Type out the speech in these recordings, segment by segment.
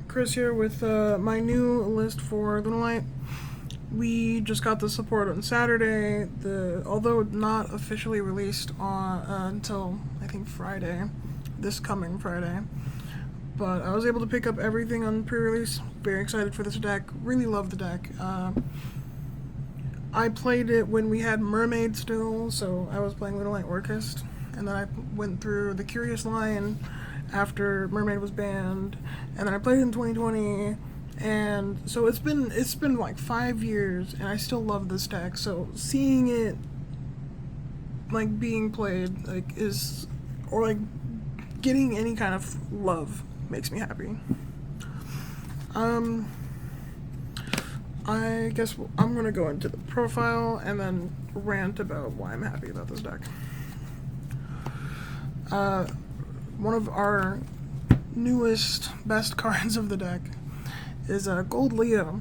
Chris here with my new list for Lunalight. We just got the support on Saturday, although not officially released on until I think Friday, this coming Friday. But I was able to pick up everything on pre-release. Very excited for this deck. Really love the deck. I played it when we had Mermaid still, so I was playing Lunalight Orchest, and then I went through the Curious Lion after Mermaid was banned, and then I played it in 2020, and so it's been like 5 years, and I still love this deck. So seeing it like being played or getting any kind of love makes me happy. I guess I'm gonna go into the profile and then rant about why I'm happy about this deck. One of our newest, best cards of the deck is Gold Leo.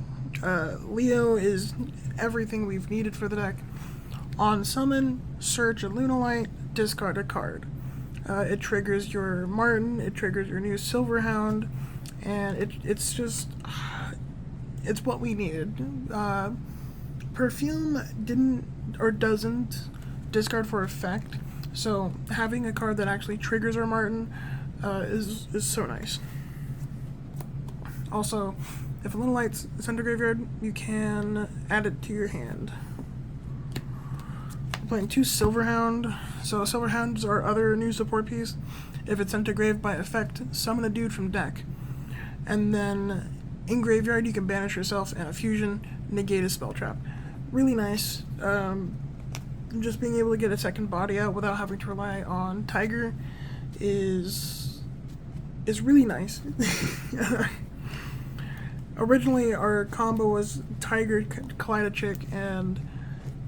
Leo is everything we've needed for the deck. On summon, search a Lunalight, discard a card. It triggers your Martin, it triggers your new Silverhound, and it's what we needed. Perfume doesn't discard for effect, so having a card that actually triggers our Martin is so nice. Also, if a Lunalight's sent to graveyard, you can add it to your hand. I'm playing 2 Silverhound. So Silverhound's our other new support piece. If it's sent to grave by effect, summon a dude from deck. And then in graveyard, you can banish yourself and a fusion, negate a spell trap. Really nice. Just being able to get a second body out without having to rely on Tiger is really nice. Originally, our combo was Tiger, Kaleidochick, and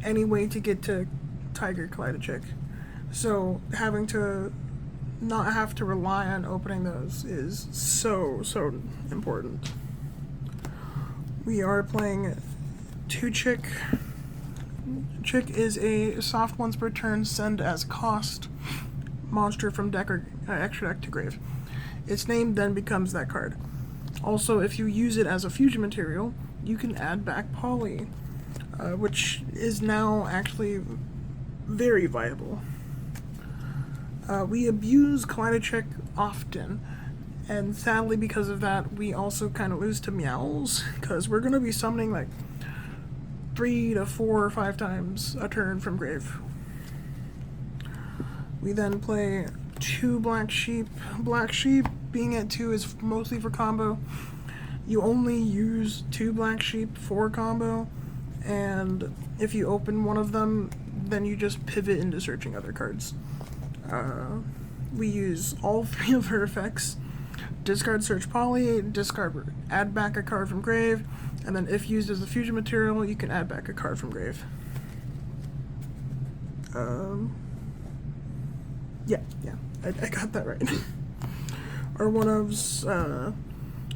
any way to get to Tiger, Kaleidochick. So having to not have to rely on opening those is so important. We are playing 2 Chick. Chick is a soft once per turn send as cost monster from deck or extra deck to grave. Its name then becomes that card. Also, if you use it as a fusion material, you can add back Poly, which is now actually very viable. We abuse Kaleidochick often, and sadly because of that, we also kind of lose to Meows, because we're going to be summoning like 3 to 4 or 5 times a turn from grave. We then play 2 Black Sheep. Black Sheep, being at 2, is mostly for combo. You only use 2 Black Sheep for combo, and if you open one of them, then you just pivot into searching other cards. We use all 3 of her effects. Discard Search Poly, discard add back a card from grave, and then if used as a fusion material, you can add back a card from grave. Yeah, I got that right. Our one-ofs,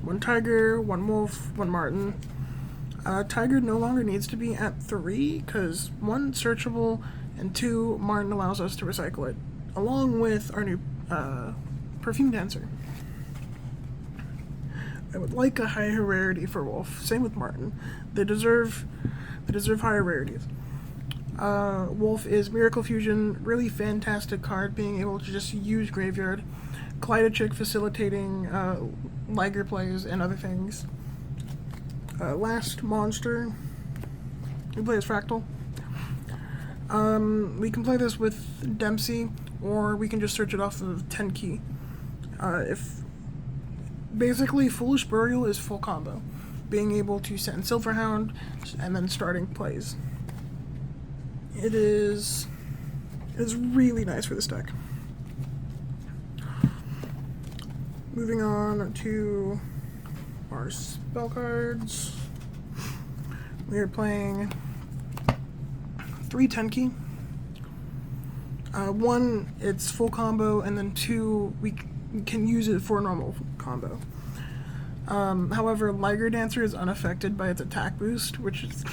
1 Tiger, 1 Wolf, 1 Martin. Tiger no longer needs to be at 3, because 1, searchable, and 2, Martin allows us to recycle it, along with our new Perfume Dancer. I would like a higher rarity for Wolf. Same with Martin. They deserve higher rarities. Wolf is Miracle Fusion, really fantastic card, being able to just use graveyard. Kaleidochick facilitating Liger plays and other things. Last monster, we play as Fractal. We can play this with Dempsey, or we can just search it off of 10 key. Basically, Foolish Burial is full combo, being able to send Silverhound and then starting plays. It's really nice for this deck. Moving on to our spell cards. We are playing 3 10-key. 1, it's full combo, and then 2, we can use it for normal combo. However, Liger Dancer is unaffected by its attack boost, which is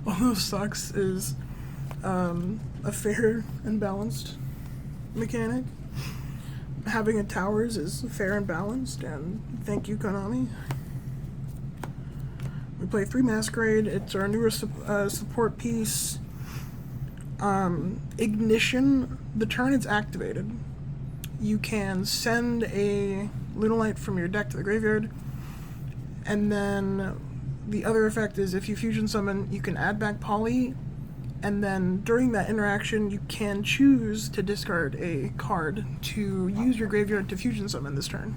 almost sucks, is a fair and balanced mechanic. Having a towers is fair and balanced, and thank you, Konami. We play 3 Masquerade. It's our newest support piece. Ignition, the turn it's activated, you can send a Lunalight from your deck to the graveyard, and then the other effect is if you fusion summon, you can add back Poly, and then during that interaction, you can choose to discard a card to use your graveyard to fusion summon this turn.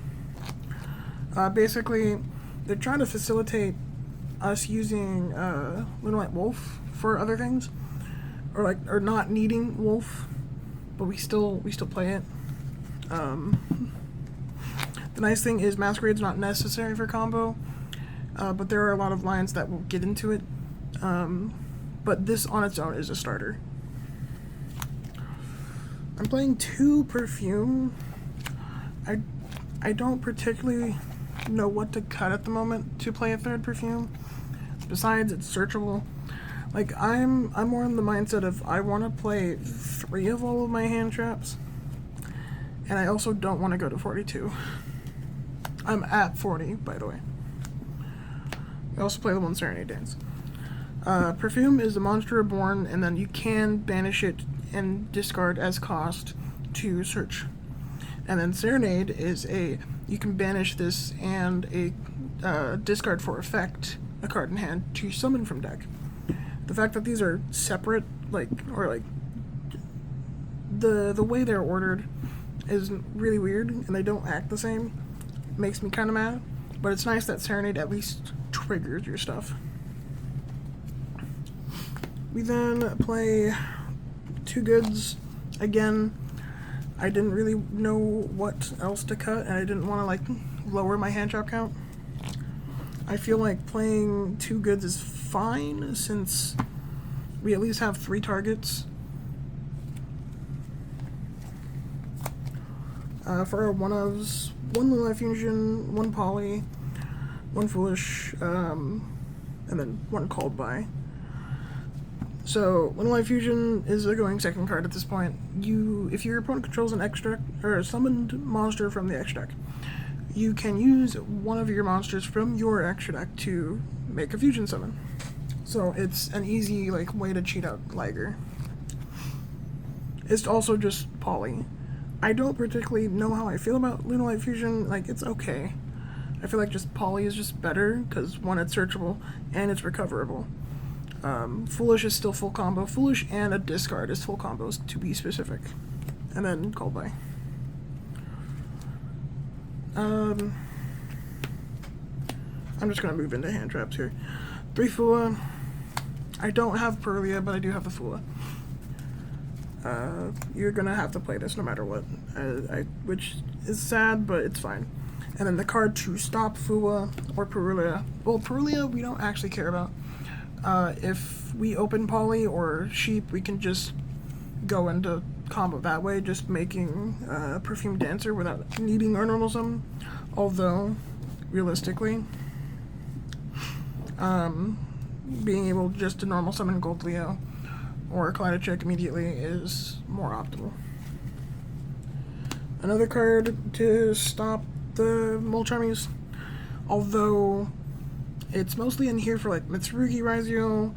Basically, they're trying to facilitate us using Lunalight Wolf for other things, or not needing Wolf, but we still play it. The nice thing is Masquerade's not necessary for combo, but there are a lot of lines that will get into it. But this on its own is a starter. I'm playing 2 Perfume. I don't particularly know what to cut at the moment to play a 3rd Perfume. Besides, it's searchable. Like, I'm more in the mindset of I want to play 3 of all of my hand traps, and I also don't want to go to 42. I'm at 40, by the way. I also play the 1 Serenade Dance. Perfume is a monster reborn, and then you can banish it and discard as cost to search. And then Serenade is you can banish this and a discard for effect a card in hand to summon from deck. The fact that these are separate, the way they're ordered is really weird, and they don't act the same. Makes me kind of mad, but it's nice that Serenade at least triggers your stuff. We then play 2 goods. Again, I didn't really know what else to cut, and I didn't want to lower my hand trap count. I feel like playing 2 goods is fine since we at least have 3 targets. For our one-ofs, 1 Lunalight Fusion, 1 Poly, 1 Foolish, and then 1 Called By. So, Lunalight Fusion is a going second card at this point. If your opponent controls an extra or a summoned monster from the extra deck, you can use one of your monsters from your extra deck to make a fusion summon. So it's an easy way to cheat out Liger. It's also just Poly. I don't particularly know how I feel about Lunalight Fusion. It's okay. I feel like just Poly is just better because 1, it's searchable and it's recoverable. Foolish is still full combo. Foolish and a discard is full combos, to be specific. And then Called By. I'm just gonna move into hand traps here. 3 Fua. I don't have Purlia, but I do have the Fua. You're gonna have to play this no matter what, which is sad, but it's fine. And then the card to stop Fua or Purlia. Well, Purlia we don't actually care about. If we open Poly or Sheep, we can just go into combo that way, just making Perfume Dancer without needing our normal summon. Although, realistically, being able just to normal summon Gold Leo or Kaleido Check immediately is more optimal. Another card to stop the Molcharmies, although it's mostly in here for Mitsurugi Raizio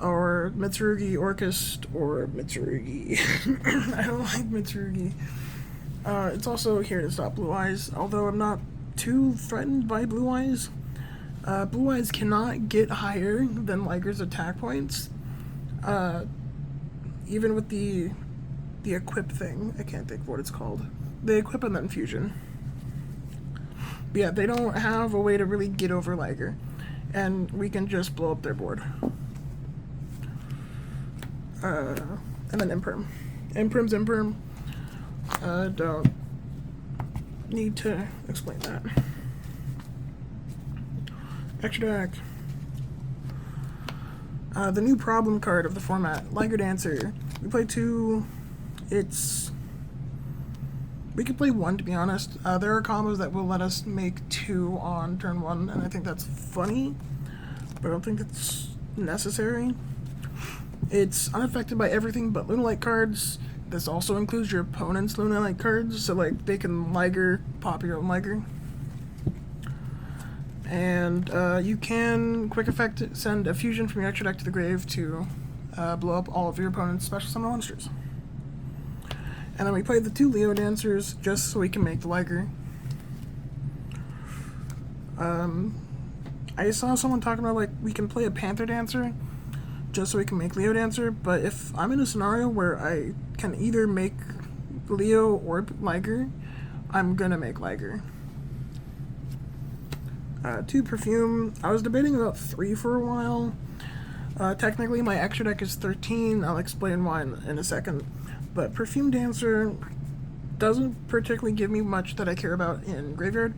or Mitsurugi Orchist or Mitsurugi. I don't like Mitsurugi. It's also here to stop Blue Eyes, although I'm not too threatened by Blue Eyes. Blue Eyes cannot get higher than Liger's attack points. Even with the equip thing, I can't think of what it's called. They equip and then fusion. But yeah, they don't have a way to really get over Liger, and we can just blow up their board. And then Imperm. Imperm's Imperm. Don't need to explain that. Extra deck. The new problem card of the format, Liger Dancer. We play 2. We could play 1, to be honest. There are combos that will let us make 2 on turn 1, and I think that's funny, but I don't think it's necessary. It's unaffected by everything but Lunalight cards. This also includes your opponent's Lunalight cards, so they can Liger, pop your own Liger. And you can quick effect send a fusion from your extra deck to the grave to blow up all of your opponent's special summon monsters. And then we played the 2 Leo Dancers just so we can make the Liger. I saw someone talking about like we can play a Panther Dancer just so we can make Leo Dancer, but if I'm in a scenario where I can either make Leo or Liger, I'm gonna make Liger. 2 Perfume. I was debating about 3 for a while. Technically my extra deck is 13, I'll explain why in a second. But Perfume Dancer doesn't particularly give me much that I care about in Graveyard.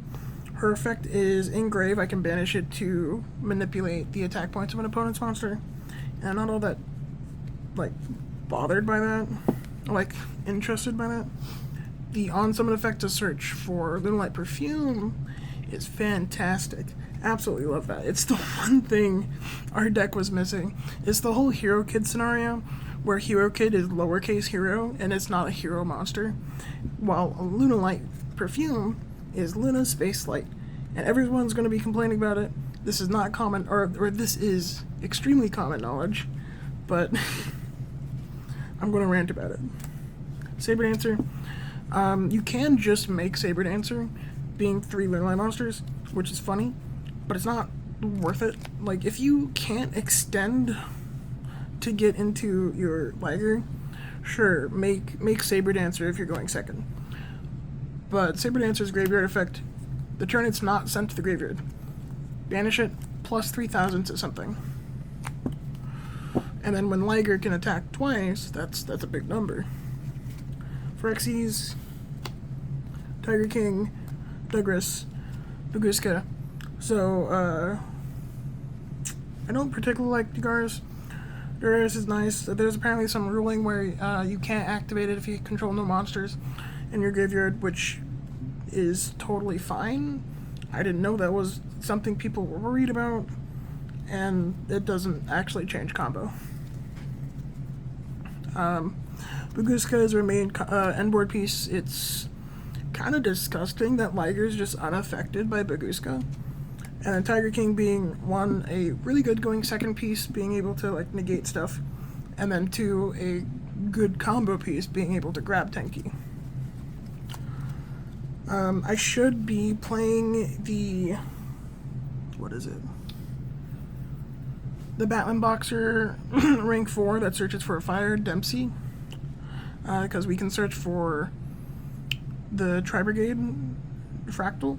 Her effect is in grave, I can banish it to manipulate the attack points of an opponent's monster. And I'm not all that, like, bothered by that, like, interested by that. The on-summon effect to search for Lunalight Perfume is fantastic. Absolutely love that. It's the one thing our deck was missing. It's the whole Hero Kid scenario, where Hero Kid is lowercase hero, and it's not a hero monster, while a Lunalight Perfume is Luna Space Light, and everyone's going to be complaining about it. This is not common, or this is extremely common knowledge, but I'm going to rant about it. Saber Dancer. You can just make Saber Dancer being 3 Lunalight monsters, which is funny, but it's not worth it. Like, if you can't extend to get into your Liger, sure, make Saber Dancer if you're going second. But Saber Dancer's graveyard effect, the turn it's not sent to the graveyard, banish it, plus 3,000 to something. And then when Liger can attack twice, that's a big number. Phyrexies, Tiger King, Douglas, Baguska. So, I don't particularly like Dugars. Dugars is nice. There's apparently some ruling where you can't activate it if you control no monsters in your graveyard, which is totally fine. I didn't know that was something people were worried about, and it doesn't actually change combo. Baguska is our main end board piece. It's kind of disgusting that Liger is just unaffected by Baguska. And then Tiger King being, 1, a really good going second piece, being able to like negate stuff, and then 2, a good combo piece, being able to grab Tenki. I should be playing the, what is it? The Batman Boxer rank 4 that searches for a fire, Dempsey. Because we can search for the Tri-Brigade Fractal.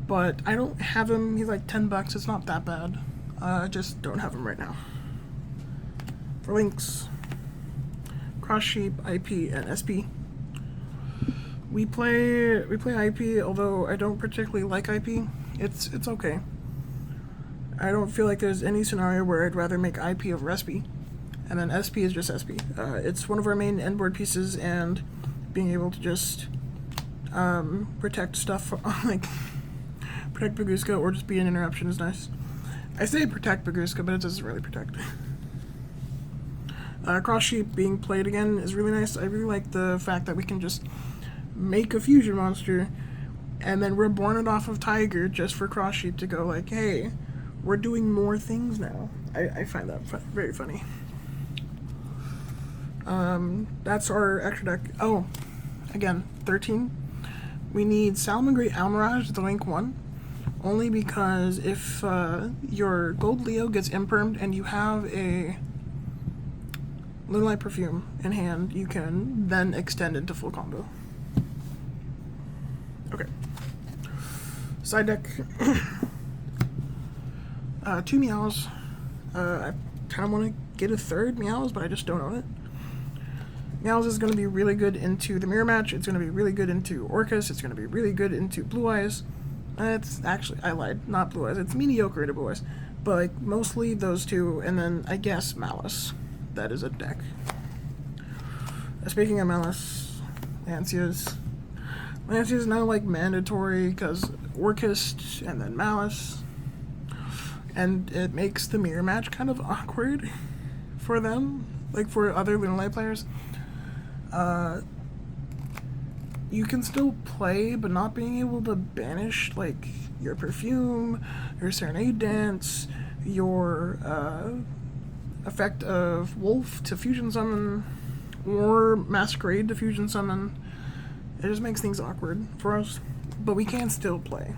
But I don't have him, he's like $10, it's not that bad. I just don't have him right now. For links, Cross Sheep, IP, and SP. We play IP, although I don't particularly like IP. It's okay. I don't feel like there's any scenario where I'd rather make IP over SP. And then SP is just SP. It's one of our main end board pieces, and being able to just protect stuff, like protect Baguska or just be an interruption is nice. I say protect Baguska, but it doesn't really protect. Cross Sheep being played again is really nice. I really like the fact that we can just make a fusion monster and then reborn it off of Tiger just for Cross Sheep to go like, hey, we're doing more things now. I find that very funny. That's our extra deck. Oh, again, 13. We need Salamangreat Almirage, the link 1, only because if your Gold Leo gets impermed and you have a Lunalight Perfume in hand, you can then extend into full combo. Okay. Side deck. 2 Meows. I kind of want to get a 3rd Meows, but I just don't own it. Meows is going to be really good into the Mirror Match. It's going to be really good into Orcus. It's going to be really good into Blue Eyes. It's actually, I lied, not Blue Eyes. It's mediocre into Blue Eyes. But like, mostly those 2, and then I guess Malice. That is a deck. Speaking of Malice, Lancias. Lancias is now like mandatory because Orcus and then Malice. And it makes the Mirror Match kind of awkward for them, like for other Lunalight players. You can still play, but not being able to banish like your Perfume, your Serenade Dance, your effect of Wolf to fusion summon, or Masquerade to fusion summon. It just makes things awkward for us, but we can still play.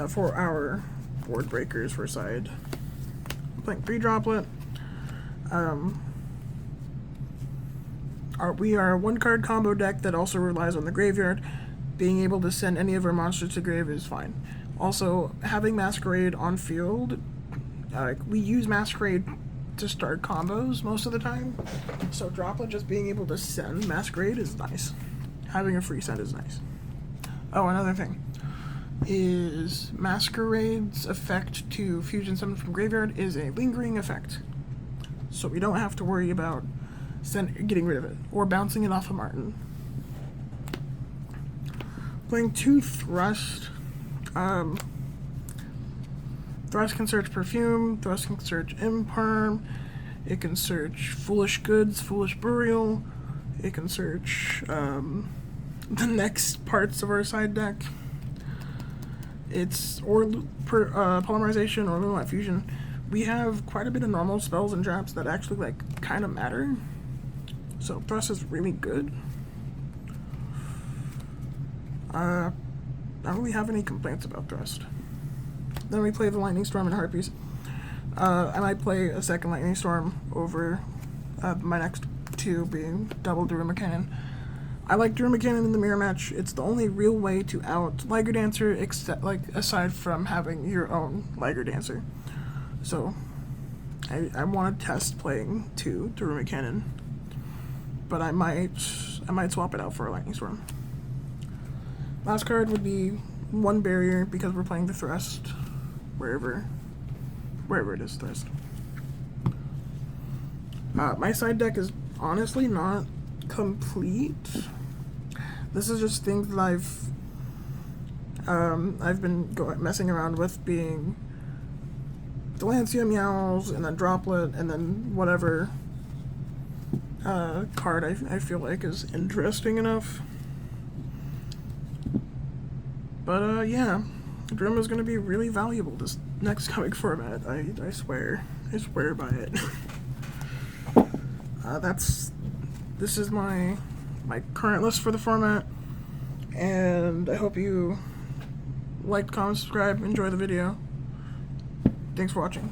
For our board breakers for side, I'm playing 3 Droplet. We are a 1-card combo deck that also relies on the graveyard. Being able to send any of our monsters to grave is fine. Also, having Masquerade on field, we use Masquerade to start combos most of the time. So Droplet just being able to send Masquerade is nice. Having a free send is nice. Oh, another thing is Masquerade's effect to fusion summon from graveyard is a lingering effect. So we don't have to worry about getting rid of it or bouncing it off of Martin. Playing 2 Thrust. Thrust can search Perfume, Thrust can search Imperm, it can search Foolish Goods, Foolish Burial, it can search the next parts of our side deck. It's Polymerization or Lunalight Fusion. We have quite a bit of normal spells and traps that actually kind of matter. So Thrust is really good. I don't really have any complaints about Thrust. Then we play the Lightning Storm and Harpies. I might play a second Lightning Storm over my next 2 being double Druid McKinnon. I like Druid McKinnon in the mirror match. It's the only real way to out Liger Dancer, aside from having your own Liger Dancer. So I want to test playing 2 Druid McKinnon, but I might swap it out for a Lightning Storm. Last card would be 1 Barrier because we're playing the Thrust wherever it is Thrust. My side deck is honestly not complete. This is just things that I've been messing around with, being Delancia, Meows, and then Droplet, and then whatever card I feel like is interesting enough. But yeah, Grim is going to be really valuable this next comic format. I swear by it. This is my current list for the format, and I hope you liked, comment, subscribe, enjoy the video. Thanks for watching.